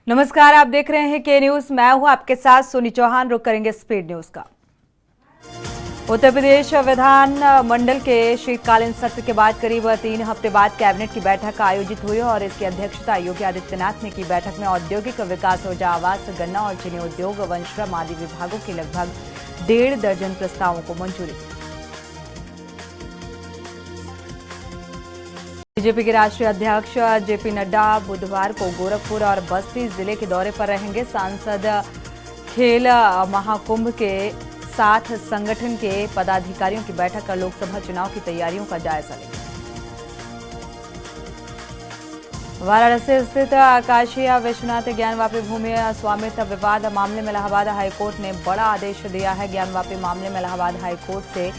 नमस्कार, आप देख रहे हैं के न्यूज। मैं हूं आपके साथ सोनी चौहान। रुक करेंगे स्पीड न्यूज का। उत्तर प्रदेश विधान मंडल के शीतकालीन सत्र के बाद करीब 3 हफ्ते बाद कैबिनेट की बैठक आयोजित हुई और इसकी अध्यक्षता योगी आदित्यनाथ ने की। बैठक में औद्योगिक विकास, ऊर्जा, आवास, गन्ना और चीनी उद्योग, वन श्रम आदि विभागों के लगभग 1.5 दर्जन प्रस्तावों को मंजूरी। बीजेपी के राष्ट्रीय अध्यक्ष जेपी नड्डा बुधवार को गोरखपुर और बस्ती जिले के दौरे पर रहेंगे। सांसद खेल महाकुंभ के साथ संगठन के पदाधिकारियों की बैठक कर लोकसभा चुनाव की तैयारियों का जायजा लेंगे। वाराणसी स्थित काशी विश्वनाथ ज्ञानवापी भूमि स्वामित्व विवाद मामले में इलाहाबाद हाईकोर्ट ने बड़ा आदेश दिया है। ज्ञानवापी मामले में इलाहाबाद हाईकोर्ट से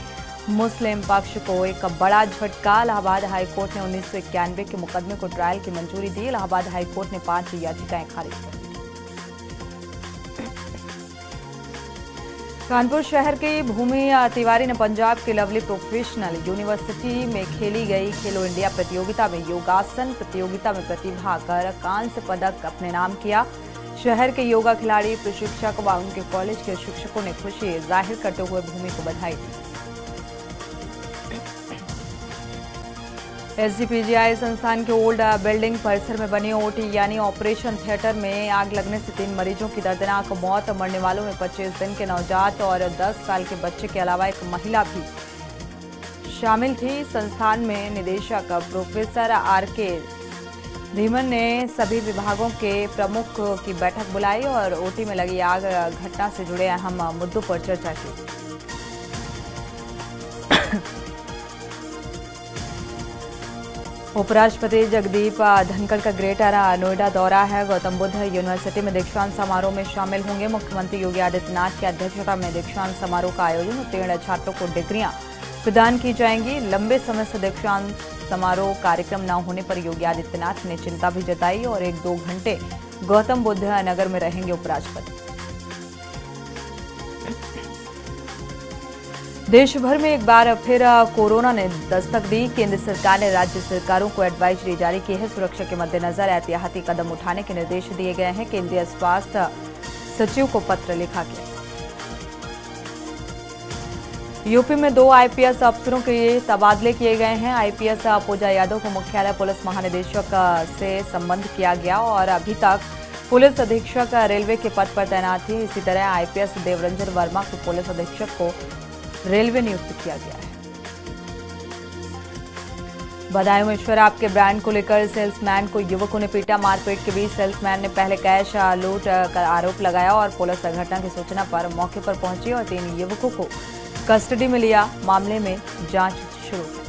मुस्लिम पक्ष को एक बड़ा झटका। इलाहाबाद हाईकोर्ट ने 1991 के मुकदमे को ट्रायल की मंजूरी दी। इलाहाबाद हाईकोर्ट ने 5 याचिकाएं खारिज कर दी। कानपुर शहर की भूमि तिवारी ने पंजाब के लवली प्रोफेशनल यूनिवर्सिटी में खेली गई खेलो इंडिया प्रतियोगिता में योगासन प्रतियोगिता में प्रतिभा कर कांस्य पदक अपने नाम किया। शहर के योगा खिलाड़ी, प्रशिक्षक व उनके कॉलेज के शिक्षकों ने खुशी जाहिर करते हुए भूमि को बधाई दी। एसजीपीजीआई संस्थान के ओल्ड बिल्डिंग परिसर में बनी ओटी यानी ऑपरेशन थिएटर में आग लगने से 3 मरीजों की दर्दनाक मौत। मरने वालों में 25 दिन के नवजात और 10 साल के बच्चे के अलावा एक महिला भी शामिल थी। संस्थान में निदेशक प्रोफेसर आरके धीमन ने सभी विभागों के प्रमुख की बैठक बुलाई और ओटी में लगी आग घटना से जुड़े अहम मुद्दों पर चर्चा की। उपराष्ट्रपति जगदीप धनखड़ का ग्रेटर नोएडा दौरा है। गौतम बुद्ध यूनिवर्सिटी में दीक्षांत समारोह में शामिल होंगे। मुख्यमंत्री योगी आदित्यनाथ की अध्यक्षता में दीक्षांत समारोह का आयोजन। उत्तीर्ण छात्रों को डिग्रियां प्रदान की जाएंगी। लंबे समय से दीक्षांत समारोह कार्यक्रम न होने पर योगी आदित्यनाथ ने चिंता भी जताई और 1-2 घंटे गौतम बुद्ध नगर में रहेंगे उपराष्ट्रपति। देश भर में एक बार फिर कोरोना ने दस्तक दी। केंद्र सरकार ने राज्य सरकारों को एडवाइजरी जारी की है। सुरक्षा के मद्देनजर एहतियाती कदम उठाने के निर्देश दिए गए हैं। केंद्रीय स्वास्थ्य सचिव को पत्र लिखा गया। यूपी में 2 आईपीएस अफसरों के तबादले किए गए हैं। आईपीएस पूजा यादव को मुख्यालय पुलिस महानिदेशक से संबद्ध किया गया और अभी तक पुलिस अधीक्षक रेलवे के पद पर तैनात थी। इसी तरह आईपीएस देवरंजन वर्मा को पुलिस अधीक्षक को रेलवे नियुक्त किया गया है। बदायूं में शराब के ब्रांड को लेकर सेल्समैन को युवकों ने पीटा। मारपीट के बीच सेल्समैन ने पहले कैश लूट कर आरोप लगाया और पुलिस घटना की सूचना पर मौके पर पहुंची और 3 युवकों को कस्टडी में लिया। मामले में जांच शुरू है।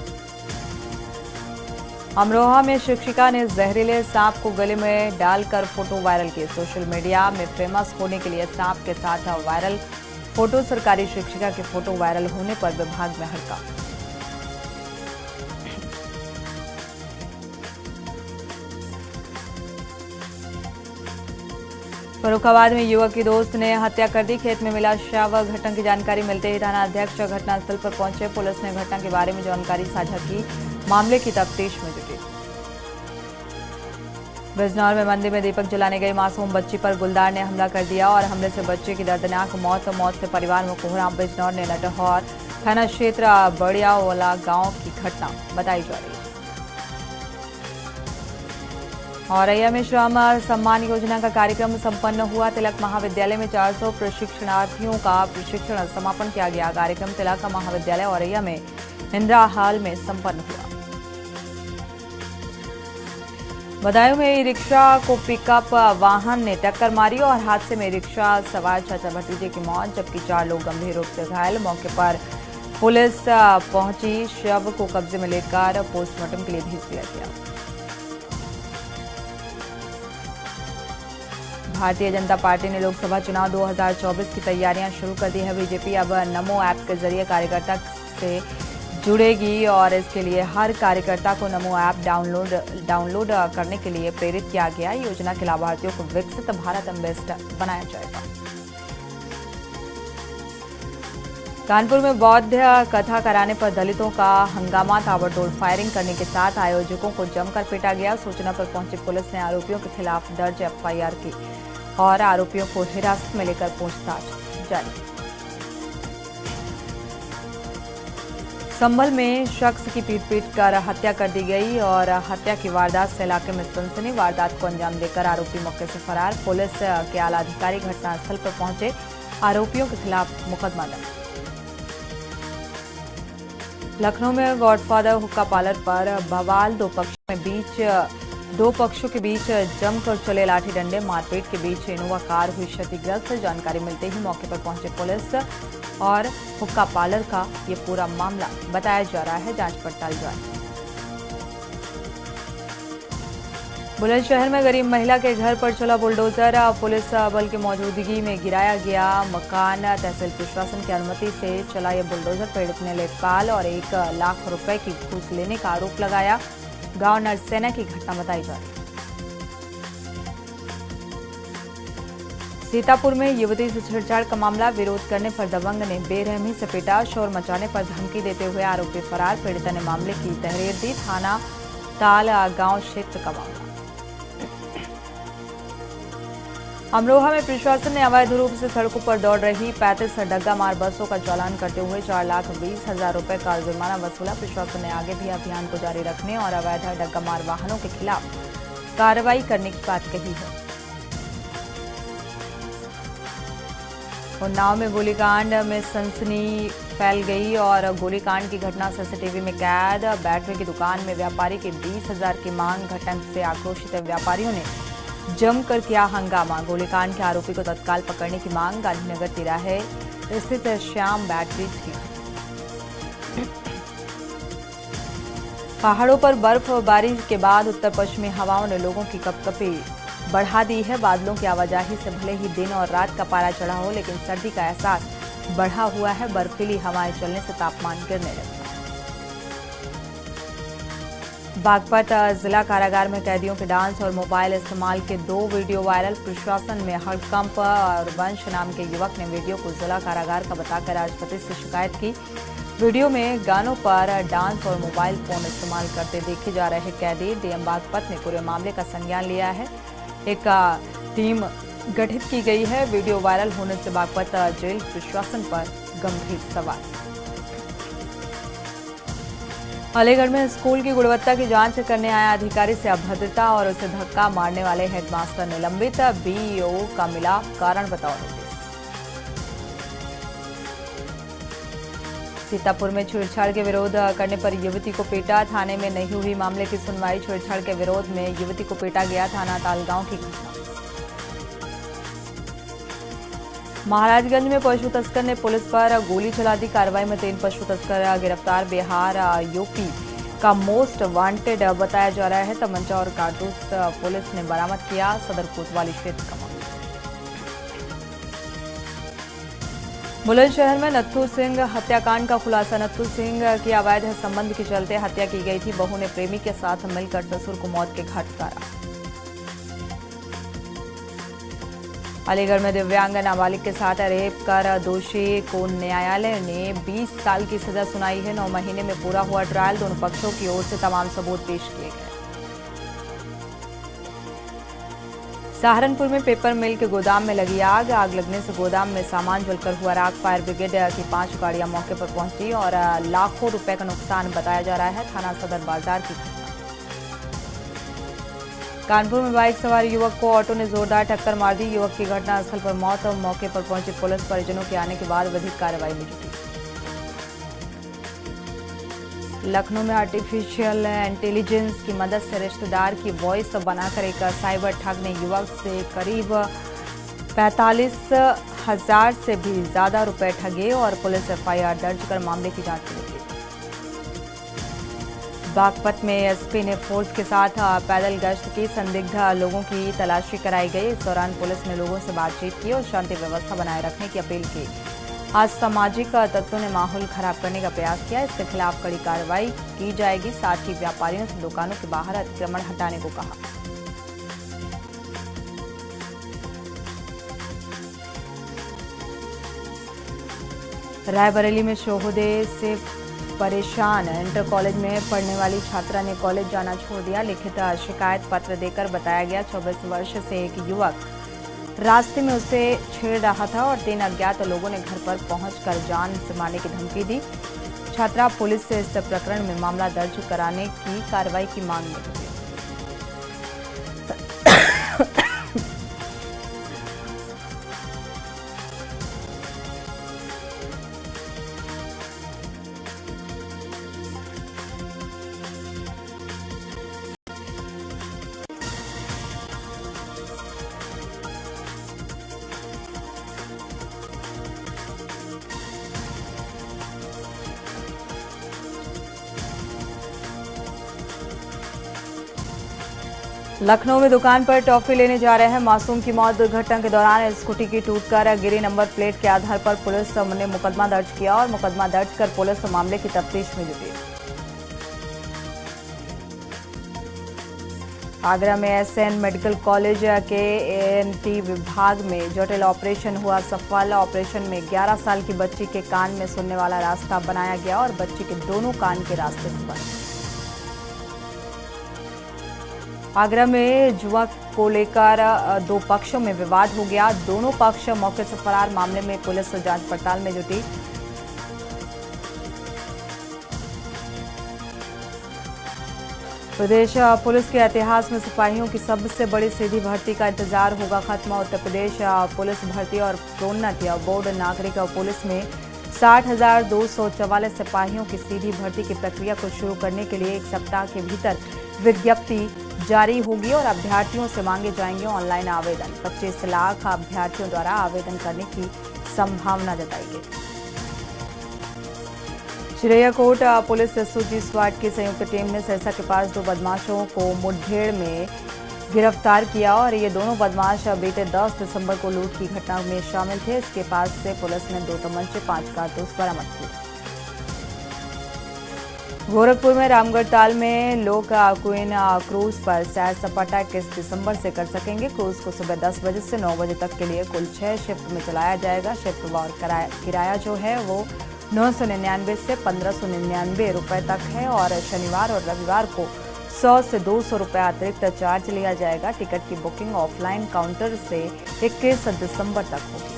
अमरोहा में शिक्षिका ने जहरीले सांप को गले में डालकर फोटो वायरल की। सोशल मीडिया में फेमस होने के लिए सांप के साथ वायरल फोटो। सरकारी शिक्षिका के फोटो वायरल होने पर विभाग में हड़कंप। फर्रुखाबाद में युवक की दोस्त ने हत्या कर दी। खेत में मिला शव। घटना की जानकारी मिलते ही थाना अध्यक्ष घटनास्थल पर पहुंचे। पुलिस ने घटना के बारे में जानकारी साझा की। मामले की तफ्तीश में जुटी। बिजनौर में मंदिर में दीपक जलाने गई मासूम बच्ची पर गुलदार ने हमला कर दिया और हमले से बच्चे की दर्दनाक मौत से परिवार में कोहराम। बिजनौर ने नटहौर थाना क्षेत्र बड़ियावाला गांव की घटना बताई जा रही है। औरैया में श्रम सम्मान योजना का कार्यक्रम संपन्न हुआ। तिलक महाविद्यालय में 400 प्रशिक्षणार्थियों का प्रशिक्षण समापन किया गया। कार्यक्रम तिलक महाविद्यालय औरैया में इंदिरा हॉल में संपन्न हुआ। बदायूं में ई रिक्शा को पिकअप वाहन ने टक्कर मारी और हादसे में रिक्शा सवार चाचा भतीजे की मौत जबकि 4 लोग गंभीर रूप से घायल। मौके पर पुलिस पहुंची। शव को कब्जे में लेकर पोस्टमार्टम के लिए भेज दिया गया। भारतीय जनता पार्टी ने लोकसभा चुनाव 2024 की तैयारियां शुरू कर दी है। बीजेपी अब नमो ऐप के जरिए कार्यकर्ता से जुड़ेगी और इसके लिए हर कार्यकर्ता को नमो ऐप डाउनलोड करने के लिए प्रेरित किया गया। योजना के लाभार्थियों को विकसित भारत एम्बेसडर बनाया जाएगा। कानपुर में बौद्ध कथा कराने पर दलितों का हंगामा, ताबड़तोड़ फायरिंग करने के साथ आयोजकों को जमकर पीटा गया। सूचना पर पहुंची पुलिस ने आरोपियों के खिलाफ दर्ज एफआईआर की और आरोपियों को हिरासत में लेकर पूछताछ जारी की। संभल में शख्स की पीट कर हत्या कर दी गई और हत्या की वारदात से इलाके में सनसनी। वारदात को अंजाम देकर आरोपी मौके से फरार। पुलिस के आला अधिकारी घटनास्थल पर पहुंचे, आरोपियों के खिलाफ मुकदमा दर्ज। लखनऊ में गॉडफादर हुक्का पार्लर पर बवाल, दो पक्षों के बीच जमकर चले लाठी डंडे, मारपीट के बीच इनोवा कार हुई क्षतिग्रस्त। जानकारी मिलते ही मौके पर पहुंचे पुलिस और हुक्का पार्लर का ये पूरा मामला बताया जा रहा है जांच पड़ताल जारी। बुलंदशहर में गरीब महिला के घर पर चला बुलडोजर, पुलिस बल की मौजूदगी में गिराया गया मकान। तहसील प्रशासन की अनुमति से चला यह बुलडोजर पीड़ित ने लेखपाल और 1 लाख रुपए की घूस लेने का आरोप लगाया। गांव नरसेना की घटना बताई जा रही। सीतापुर में युवती से छेड़छाड़ का मामला, विरोध करने पर दबंग ने बेरहमी से पीटा, शोर मचाने पर धमकी देते हुए आरोपी फरार। पीड़िता ने मामले की तहरीर दी। थाना ताल गांव क्षेत्र का मामला। अमरोहा में प्रशासन ने अवैध रूप से सड़कों पर दौड़ रही 35 डग्गा मार बसों का चालान करते हुए 4,20,000 रुपए का जुर्माना वसूला। प्रशासन ने आगे भी अभियान को जारी रखने और अवैध डग्गा मार वाहनों के खिलाफ कार्रवाई करने की बात कही है। उन्नाव में गोलीकांड में सनसनी फैल गई और गोलीकांड की घटना सीसीटीवी में कैद। बैटरी की दुकान में व्यापारी की 20,000 की मांग, घटना से आक्रोशित व्यापारियों ने जमकर किया हंगामा। गोलीकांड के आरोपी को तत्काल पकड़ने की मांग। गांधीनगर तिराहे स्थित श्याम बैटरी थी। पहाड़ों पर बर्फबारी के बाद उत्तर पश्चिमी हवाओं ने लोगों की कपकपी बढ़ा दी है। बादलों की आवाजाही से भले ही दिन और रात का पारा चढ़ा हो, लेकिन सर्दी का एहसास बढ़ा हुआ है। बर्फीली हवाएं चलने से तापमान गिरने लगा। बागपत जिला कारागार में कैदियों के डांस और मोबाइल इस्तेमाल के 2 वीडियो वायरल। प्रशासन में हड़कंप और वंश नाम के युवक ने वीडियो को जिला कारागार का बताकर राष्ट्रपति से शिकायत की। वीडियो में गानों पर डांस और मोबाइल फोन इस्तेमाल करते देखे जा रहे कैदी। डीएम बागपत ने पूरे मामले का संज्ञान लिया है। एक टीम गठित की गई है। वीडियो वायरल होने से बागपत जेल प्रशासन पर गंभीर सवाल। अलीगढ़ में स्कूल की गुणवत्ता की जांच करने आया अधिकारी से अभद्रता और उसे धक्का मारने वाले हेडमास्टर निलंबित। बीईओ का मिला कारण बताओ नोटिस। सीतापुर में छेड़छाड़ के विरोध करने पर युवती को पीटा, थाने में नहीं हुई मामले की सुनवाई। छेड़छाड़ के विरोध में युवती को पीटा गया, थाना तालगांव की घटना। महाराजगंज में पशु तस्कर ने पुलिस पर गोली चला दी, कार्रवाई में 3 पशु तस्कर गिरफ्तार। बिहार यूपी का मोस्ट वांटेड बताया जा रहा है। तमंचा और कारतूस पुलिस ने बरामद किया। सदर कोतवाली क्षेत्र का मामला। बुलंदशहर में नत्थू सिंह हत्याकांड का खुलासा। नत्थू सिंह की अवैध संबंध के चलते हत्या की गई थी। बहू ने प्रेमी के साथ मिलकर ससुर को मौत के घाट उतारा। अलीगढ़ में दिव्यांग नाबालिग के साथ रेप कर दोषी को न्यायालय ने 20 साल की सजा सुनाई है। 9 महीने में पूरा हुआ ट्रायल। दोनों पक्षों की ओर से तमाम सबूत पेश किए गए। सहारनपुर में पेपर मिल के गोदाम में लगी आग। आग लगने से गोदाम में सामान जलकर हुआ राख। फायर ब्रिगेड की 5 गाड़ियां मौके पर पहुंची और लाखों रुपए का नुकसान बताया जा रहा है। थाना सदर बाजार की घटना। कानपुर में बाइक सवार युवक को ऑटो ने जोरदार टक्कर मार दी। युवक की घटनास्थल पर मौत। और मौके पर पहुंची पुलिस परिजनों के आने के बाद विधिक कार्रवाई में जुटी। लखनऊ में आर्टिफिशियल इंटेलिजेंस की मदद से रिश्तेदार की वॉइस बनाकर एक साइबर ठग ने युवक से करीब 45,000 से भी ज्यादा रुपए ठगे और पुलिस एफआईआर दर्ज कर मामले की जांच की। बागपत में एसपी ने फोर्स के साथ पैदल गश्त की। संदिग्ध लोगों की तलाशी कराई गई। इस दौरान पुलिस ने लोगों से बातचीत की और शांति व्यवस्था बनाए रखने की अपील की। असामाजिक तत्वों ने माहौल खराब करने का प्रयास किया। इसके खिलाफ कड़ी कार्रवाई की जाएगी। साथ ही व्यापारियों से दुकानों के बाहर अतिक्रमण हटाने को कहा। रायबरेली में शोहदे से परेशान इंटर कॉलेज में पढ़ने वाली छात्रा ने कॉलेज जाना छोड़ दिया। लिखित शिकायत पत्र देकर बताया गया 24 वर्ष से एक युवक रास्ते में उसे छेड़ रहा था और 3 अज्ञात लोगों ने घर पर पहुंचकर जान से मारने की धमकी दी। छात्रा पुलिस से इस प्रकरण में मामला दर्ज कराने की कार्रवाई की मांग में जुटी। लखनऊ में दुकान पर टॉफी लेने जा रहे हैं मासूम की मौत। दुर्घटना के दौरान स्कूटी की टूटकर गिरी। नंबर प्लेट के आधार पर पुलिस ने मुकदमा दर्ज किया और मुकदमा दर्ज कर पुलिस मामले की तफ्तीश में जुटी। आगरा में एसएन मेडिकल कॉलेज के एएनटी विभाग में जटिल ऑपरेशन हुआ सफल। ऑपरेशन में 11 साल की बच्ची के कान में सुनने वाला रास्ता बनाया गया और बच्ची के दोनों कान के रास्ते बंद। आगरा में जुआ को लेकर 2 पक्षों में विवाद हो गया। दोनों पक्ष मौके से फरार। मामले में पुलिस जांच पड़ताल में जुटी। प्रदेश पुलिस के इतिहास में सिपाहियों की सबसे बड़ी सीधी भर्ती का इंतजार होगा खत्म। उत्तर प्रदेश पुलिस भर्ती और प्रोन्नति बोर्ड नागरिक पुलिस में 60,244 सिपाहियों की सीधी भर्ती की प्रक्रिया को शुरू करने के लिए 1 सप्ताह के भीतर विज्ञप्ति जारी होगी और अभ्यर्थियों से मांगे जाएंगे ऑनलाइन आवेदन। 25 लाख अभ्यर्थियों द्वारा आवेदन करने की संभावना जताई गई। चिरैयाकोट पुलिस एसओजी स्वाट की संयुक्त टीम ने सिरसा के पास 2 बदमाशों को मुठभेड़ में गिरफ्तार किया और ये दोनों बदमाश बीते 10 दिसंबर को लूट की घटना में शामिल थे। इसके पास से पुलिस ने 2 तमंचे 5 कारतूस बरामद किए। गोरखपुर में रामगढ़ ताल में लोग क्वीन क्रूज पर सैर सपाटा 21 दिसंबर से कर सकेंगे। क्रूज को सुबह 10 बजे से 9 बजे तक के लिए कुल 6 शिफ्ट में चलाया जाएगा। शिफ्ट वार किराया जो है वो 999 से 1599 रुपए तक है और शनिवार और रविवार को 100 से 200 रुपये अतिरिक्त चार्ज लिया जाएगा। टिकट की बुकिंग ऑफलाइन काउंटर से 21 दिसंबर तक होगी।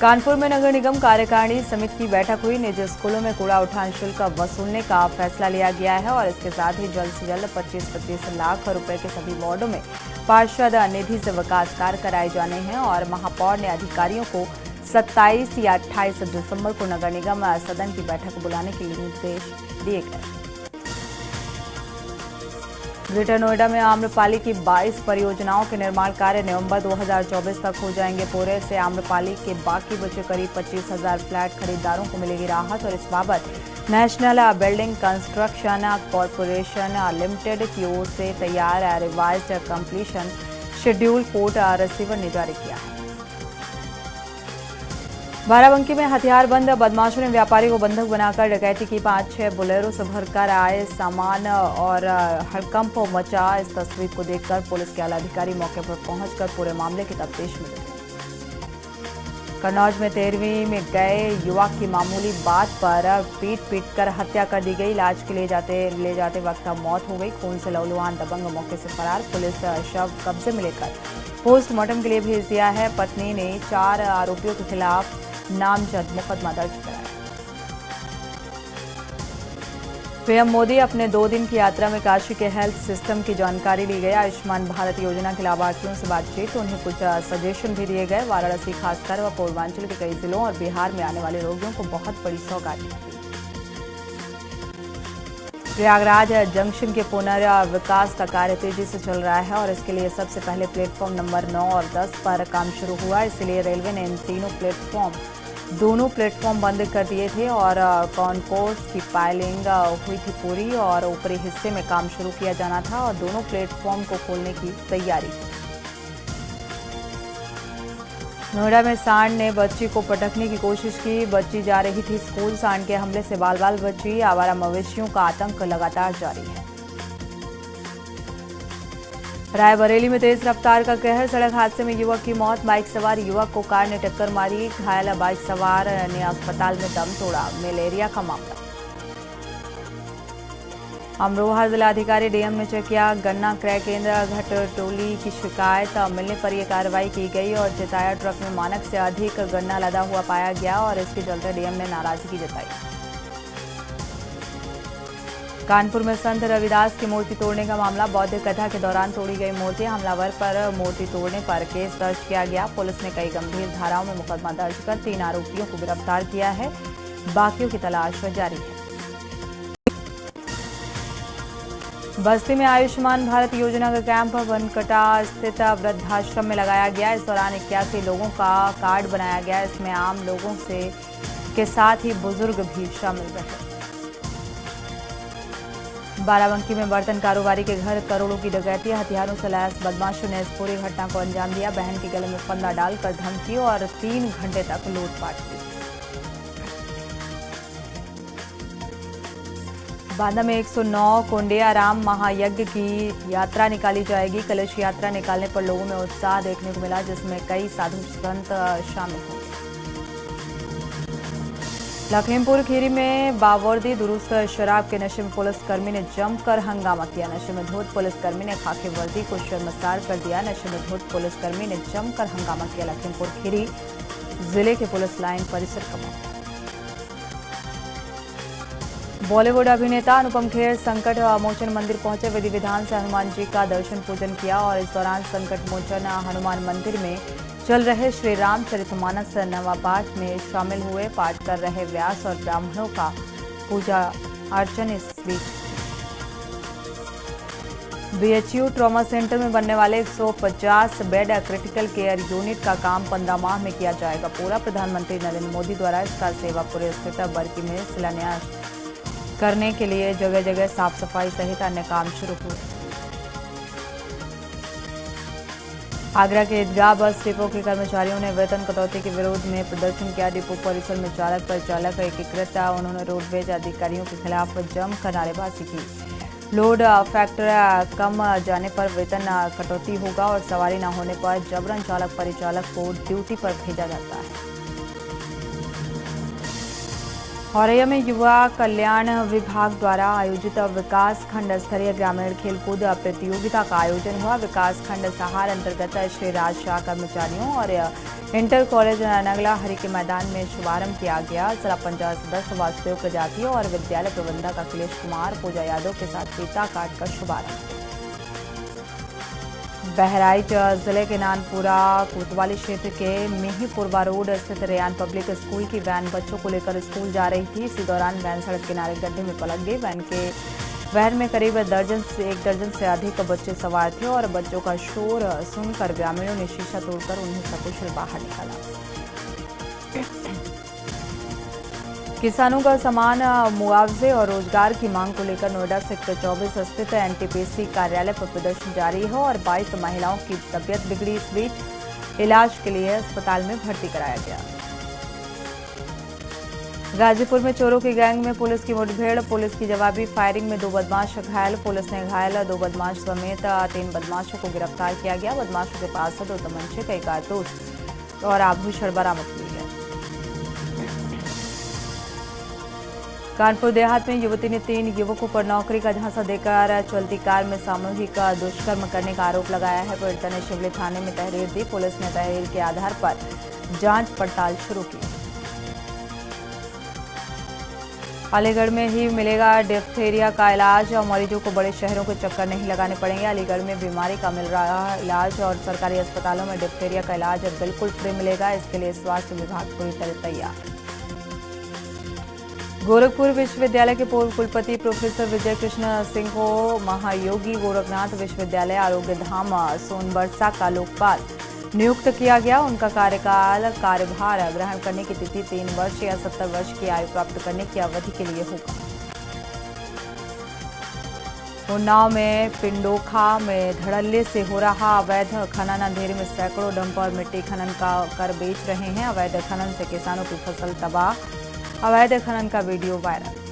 कानपुर में नगर निगम कार्यकारिणी समिति की बैठक हुई। निजी स्कूलों में कूड़ा उठान शुल्क वसूलने का फैसला लिया गया है और इसके साथ ही जल्द से जल्द 25-25 लाख रुपए के सभी वार्डों में पार्षद निधि से विकास कार्य कराए जाने हैं और महापौर ने अधिकारियों को 27 या 28 दिसंबर को नगर निगम सदन की बैठक बुलाने के लिए निर्देश दिए गए। ग्रेटर नोएडा में आम्रपाली की 22 परियोजनाओं के निर्माण कार्य नवंबर 2024 तक हो जाएंगे पूरे। से आम्रपाली के बाकी बचे करीब 25,000 फ्लैट खरीदारों को मिलेगी राहत और इस बाबत national building construction corporation limited की ओर से तैयार revised completion schedule court receiver ने जारी किया है। बाराबंकी में हथियारबंद बदमाशों ने व्यापारी को बंधक बनाकर डकैती की। 5-6 बुलेरो से भरकर आए सामान और हड़कंप मचा। इस तस्वीर को देखकर पुलिस के आला अधिकारी मौके पर पहुंचकर पूरे मामले की तफ्तीश में जुटे। कन्नौज में 13वीं में गए युवक की मामूली बात पर पीट कर हत्या कर दी गई। इलाज के ले जाते वक्त मौत हो गई। खून से लहूलुहान दबंग मौके से फरार। पुलिस शव कब्जे में लेकर पोस्टमार्टम के लिए भेज दिया है। पत्नी ने 4 आरोपियों के खिलाफ नामजद मुकदमा दर्ज कराया। पीएम मोदी अपने 2 दिन की यात्रा में काशी के हेल्थ सिस्टम की जानकारी ली गई। आयुष्मान भारत योजना के लाभार्थियों से बातचीत, उन्हें कुछ सजेशन भी दिए गए। वाराणसी खासकर व पूर्वांचल के कई जिलों और बिहार में आने वाले रोगियों को बहुत बड़ी सौगात दी। प्रयागराज जंक्शन के पुनर्विकास का कार्य तेजी से चल रहा है और इसके लिए सबसे पहले प्लेटफॉर्म नंबर 9 और 10 पर काम शुरू हुआ। इसलिए रेलवे ने इन दोनों प्लेटफॉर्म बंद कर दिए थे और कॉन्कोर्स की पाइलिंग हुई थी पूरी और ऊपरी हिस्से में काम शुरू किया जाना था और दोनों प्लेटफॉर्म को खोलने की तैयारी थी। नोएडा में सांड ने बच्ची को पटकने की कोशिश की। बच्ची जा रही थी स्कूल। सांड के हमले से बाल बाल बची। आवारा मवेशियों का आतंक लगातार जारी है। रायबरेली में तेज रफ्तार का कहर, सड़क हादसे में युवक की मौत। बाइक सवार युवक को कार ने टक्कर मारी, घायल बाइक सवार ने अस्पताल में दम तोड़ा। मलेरिया का मामला। अमरोहा जिलाधिकारी डीएम ने चेक किया गन्ना क्रय केंद्र। घटटोली की शिकायत मिलने पर यह कार्रवाई की गई और जिताया ट्रक में मानक से अधिक गन्ना लदा हुआ पाया गया और इसके चलते डीएम ने नाराजगी जताई। कानपुर में संत रविदास की मूर्ति तोड़ने का मामला। बौद्ध कथा के दौरान तोड़ी गई मूर्ति, हमलावर पर मूर्ति तोड़ने पर केस दर्ज किया गया। पुलिस ने कई गंभीर धाराओं में मुकदमा दर्ज कर 3 आरोपियों को गिरफ्तार किया है। बाकियों की तलाश जारी है। बस्ती में आयुष्मान भारत योजना का कैंप बनकटा स्थित वृद्धाश्रम में लगाया गया। इस दौरान 81 लोगों का कार्ड बनाया गया। इसमें आम लोगों के साथ ही बुजुर्ग भी शामिल रहे। बाराबंकी में बर्तन कारोबारी के घर करोड़ों की डकैती। हथियारों से लैस बदमाशों ने इस पूरी घटना को अंजाम दिया। बहन के गले में फंदा डालकर धमकी और 3 घंटे तक लूटपाट की। बांदा में 109 कोंडिया राम महायज्ञ की यात्रा निकाली जाएगी। कलश यात्रा निकालने पर लोगों में उत्साह देखने को मिला, जिसमें कई साधु संत शामिल होंगे। लखीमपुर खीरी में बावर्दी दुरुस्त शराब के नशे में पुलिसकर्मी ने जमकर हंगामा किया। नशे में धुत पुलिसकर्मी ने खाकी वर्दी को शर्मसार कर दिया। नशे में धुत पुलिसकर्मी ने जमकर हंगामा किया। लखीमपुर खीरी जिले के पुलिस लाइन परिसर का मामला। बॉलीवुड अभिनेता अनुपम खेर संकट मोचन मंदिर पहुंचे। विधि विधान से हनुमान जी का दर्शन पूजन किया और इस दौरान संकट मोचन हनुमान मंदिर में चल रहे श्री रामचरितमानस नवा पाठ में शामिल हुए। पाठ कर रहे व्यास और ब्राह्मणों का पूजा अर्चन इस बीच। बीएचयू ट्रॉमा सेंटर में बनने वाले 150 बेड क्रिटिकल केयर यूनिट का काम 15 माह में किया जाएगा पूरा। प्रधानमंत्री नरेंद्र मोदी द्वारा इसका सेवापुर स्थित बरकी में शिलान्यास करने के लिए जगह जगह साफ सफाई सहित अन्य काम शुरू हुए। आगरा के ईदगाह बस डिपो के कर्मचारियों ने वेतन कटौती के विरोध में प्रदर्शन किया। डिपो परिसर में चालक परिचालक एकीकृत। उन्होंने रोडवेज अधिकारियों के खिलाफ जमकर नारेबाजी की। लोड फैक्टर कम जाने पर वेतन कटौती होगा और सवारी न होने पर जबरन चालक परिचालक को ड्यूटी पर भेजा जाता है। औरैया में युवा कल्याण विभाग द्वारा आयोजित विकास खंड स्तरीय ग्रामीण खेलकूद प्रतियोगिता का आयोजन हुआ। विकास खंड सहार अंतर्गत श्री राज शाह कर्मचारियों और इंटर कॉलेज नगला हरी के मैदान में शुभारंभ किया गया। जिला पंचायत सदस्य वासुदेव प्रजाति और विद्यालय प्रबंधक अखिलेश कुमार पूजा यादव के साथ फीता काट कर शुभारंभ। बहराइच जिले के नानपुरा कोतवाली क्षेत्र के मेहीपुरवा रोड स्थित रेयान पब्लिक स्कूल की वैन बच्चों को लेकर स्कूल जा रही थी। इसी दौरान वैन सड़क किनारे गड्ढे में पलट गई। वैन में करीब 1 दर्जन से अधिक बच्चे सवार थे और बच्चों का शोर सुनकर ग्रामीणों ने शीशा तोड़कर उन्हें सकुशल बाहर निकाला। किसानों का समान मुआवजे और रोजगार की मांग को लेकर नोएडा सेक्टर 24 स्थित एनटीपीसी कार्यालय पर प्रदर्शन जारी है और 22 महिलाओं की तबीयत बिगड़ी। इस बीच इलाज के लिए अस्पताल में भर्ती कराया गया। गाजीपुर में चोरों की गैंग में पुलिस की मुठभेड़। पुलिस की जवाबी फायरिंग में 2 बदमाश घायल। पुलिस ने घायल 2 बदमाश समेत 3 बदमाशों को गिरफ्तार किया गया। बदमाशों के पास से 2 तमंचे, कई कारतूस और आभूषण बरामद किए गए। कानपुर देहात में युवती ने 3 युवकों पर नौकरी का झांसा देकर चलती कार में सामूहिक दुष्कर्म करने का आरोप लगाया है। पीड़िता ने शिवली थाने में तहरीर दी। पुलिस ने तहरीर के आधार पर जांच पड़ताल शुरू की। अलीगढ़ में ही मिलेगा डिप्थीरिया का इलाज और मरीजों को बड़े शहरों के चक्कर नहीं लगाने पड़ेंगे। अलीगढ़ में बीमारी का मिल रहा है इलाज और सरकारी अस्पतालों में डिप्थीरिया का इलाज बिल्कुल फ्री मिलेगा। इसके लिए स्वास्थ्य विभाग पूरी तरह तैयार। गोरखपुर विश्वविद्यालय के पूर्व कुलपति प्रोफेसर विजय कृष्ण सिंह को महायोगी गोरखनाथ विश्वविद्यालय आरोग्य धाम सोनबरसा का लोकपाल नियुक्त किया गया। उनका कार्यभार ग्रहण करने की तिथि 3 वर्ष या 70 वर्ष की आयु प्राप्त करने की अवधि के लिए होगा। उन्नाव में पिंडोखा में धड़ल्ले से हो रहा अवैध खनन। अंधेरे में सैकड़ों डंपर मिट्टी खनन का कर बेच रहे हैं। अवैध खनन से किसानों की फसल तबाह। अवैध खनन का वीडियो वायरल।